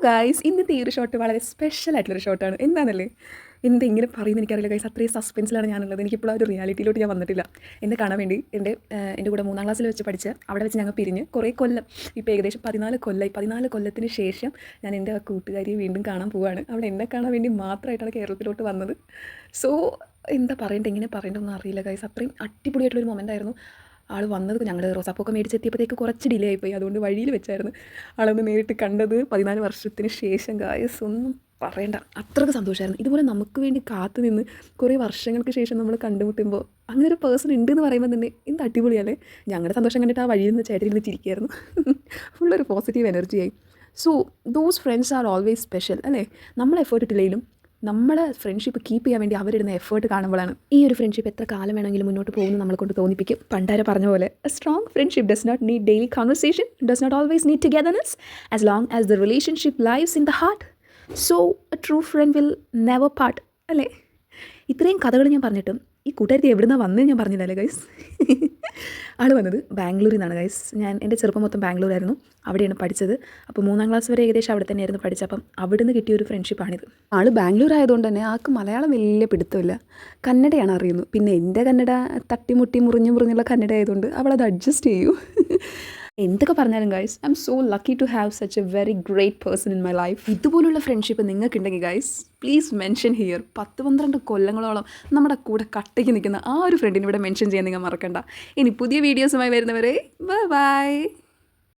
Guys ഇന്നത്തെ ഈ ഒരു ഷോട്ട് വളരെ സ്പെഷ്യൽ ആയിട്ടുള്ളൊരു ഷോട്ടാണ്. എന്താണെന്നല്ലേ, എന്തെങ്കിലും പറയുന്നത് എനിക്കറിയില്ല ഗൈസ്. അത്രയും സസ്പെൻസിലാണ് ഞാനുള്ളത്. എനിക്കിപ്പോൾ ആ ഒരു റിയാലിറ്റിയിലോട്ട് ഞാൻ വന്നിട്ടില്ല. എന്നെ കാണാൻ വേണ്ടി എൻ്റെ കൂടെ 3ാം ക്ലാസ്സിൽ വെച്ച് പഠിച്ച് അവിടെ വെച്ച് ഞങ്ങൾ പിരിഞ്ഞ് കുറേ കൊല്ലം, ഇപ്പോൾ ഏകദേശം 14 കൊല്ലമായി. 14 കൊല്ലത്തിന് ശേഷം ഞാൻ എൻ്റെ ആ കൂട്ടുകാരിയെ വീണ്ടും കാണാൻ പോവുകയാണ്. അവിടെ എന്നെ കാണാൻ വേണ്ടി മാത്രമായിട്ടാണ് കേരളത്തിലോട്ട് വന്നത്. സോ എന്താ പറയേണ്ടത്, എങ്ങനെ പറയേണ്ടതെന്ന് അറിയില്ല ഗൈസ്. അത്രയും അടിപൊളിയായിട്ടുള്ളൊരു മൊമെൻ്റ് ആയിരുന്നു. ആൾ വന്നത്. ഞങ്ങൾ റോസാപ്പൊക്കെ മേടിച്ചെത്തിയപ്പോഴത്തേക്ക് കുറച്ച് ഡിലേ ആയിപ്പോയി. അതുകൊണ്ട് വഴിയിൽ വെച്ചായിരുന്നു ആളൊന്ന് നേരിട്ട് കണ്ടത്. 14 വർഷത്തിന് ശേഷം ഗായസ്, ഒന്നും പറയണ്ട, അത്രയ്ക്ക് സന്തോഷമായിരുന്നു. ഇതുപോലെ നമുക്ക് വേണ്ടി കാത്തു നിന്ന് കുറേ വർഷങ്ങൾക്ക് ശേഷം നമ്മൾ കണ്ടുമുട്ടുമ്പോൾ അങ്ങനെ ഒരു പേഴ്സൺ ഉണ്ട് എന്ന് പറയുമ്പോൾ തന്നെ എന്ത് അടിപൊളിയല്ലേ. ഞങ്ങളുടെ സന്തോഷം കണ്ടിട്ട് ആ വഴിയിൽ നിന്ന് ചേട്ടനിൽ ചിരിക്കുകയായിരുന്നു. ഫുള്ളൊരു പോസിറ്റീവ് എനർജിയായി. So those friends are always special അല്ലേ. നമ്മൾ എഫേർട്ട് ഇട്ടില്ലെങ്കിലും നമ്മുടെ ഫ്രണ്ട്ഷിപ്പ് കീപ്പ് ചെയ്യാൻ വേണ്ടി അവരിടുന്ന എഫേർട്ട് കാണുമ്പോഴാണ് ഈ ഒരു ഫ്രണ്ട്ഷിപ്പ് എത്ര കാലം വേണമെങ്കിലും മുന്നോട്ട് പോകുന്നു നമ്മളെ കൊണ്ട് തോന്നിപ്പിക്കും. പണ്ടാരെ പറഞ്ഞ പോലെ a strong friendship does not need daily conversation, does not always need togetherness, as long as the relationship lives in the heart. So a true friend will never part അല്ലേ. ഇത്രയും കഥകൾ ഞാൻ പറഞ്ഞിട്ടും ഈ കൂട്ടുകാരത്തി എവിടുന്നാണ് വന്നതെന്ന് ഞാൻ പറഞ്ഞില്ലല്ലേ ഗൈസ്. ആൾ വന്നത് ബാംഗ്ലൂരിൽ നിന്നാണ് ഗൈസ്. എൻ്റെ ചെറുപ്പം മൊത്തം ബാംഗ്ലൂരായിരുന്നു, അവിടെയാണ് പഠിച്ചത്. അപ്പോൾ 3ാം ക്ലാസ് വരെ ഏകദേശം അവിടെ തന്നെയായിരുന്നു പഠിച്ചത്. അപ്പം അവിടെ നിന്ന് കിട്ടിയ ഒരു ഫ്രണ്ട്ഷിപ്പാണിത്. ആൾ ബാംഗ്ലൂർ ആയതുകൊണ്ട് തന്നെ ആൾക്ക് മലയാളം വലിയ പിടുത്തമില്ല, കന്നഡയാണ് അറിയുന്നു. പിന്നെ എൻ്റെ കന്നഡ തട്ടിമുട്ടി മുറിഞ്ഞുള്ള കന്നഡ ആയതുകൊണ്ട് അവളത് അഡ്ജസ്റ്റ് ചെയ്യൂ. എന്തൊക്കെ പറഞ്ഞാലും guys, I'm so lucky to have such a very great person in my life. ഇതുപോലുള്ള ഫ്രണ്ട്ഷിപ്പ് നിങ്ങൾക്കുണ്ടെങ്കിൽ ഗൈസ് പ്ലീസ് മെൻഷൻ ഹിയർ. 10-12 കൊല്ലങ്ങളോളം നമ്മുടെ കൂടെ കട്ടയ്ക്ക് നിൽക്കുന്ന ആ ഒരു ഫ്രണ്ടിനെ ഇവിടെ മെൻഷൻ ചെയ്യാൻ നിങ്ങൾ മറക്കണ്ട. ഇനി പുതിയ വീഡിയോസുമായി വരുന്നവരെ ബൈ ബൈ.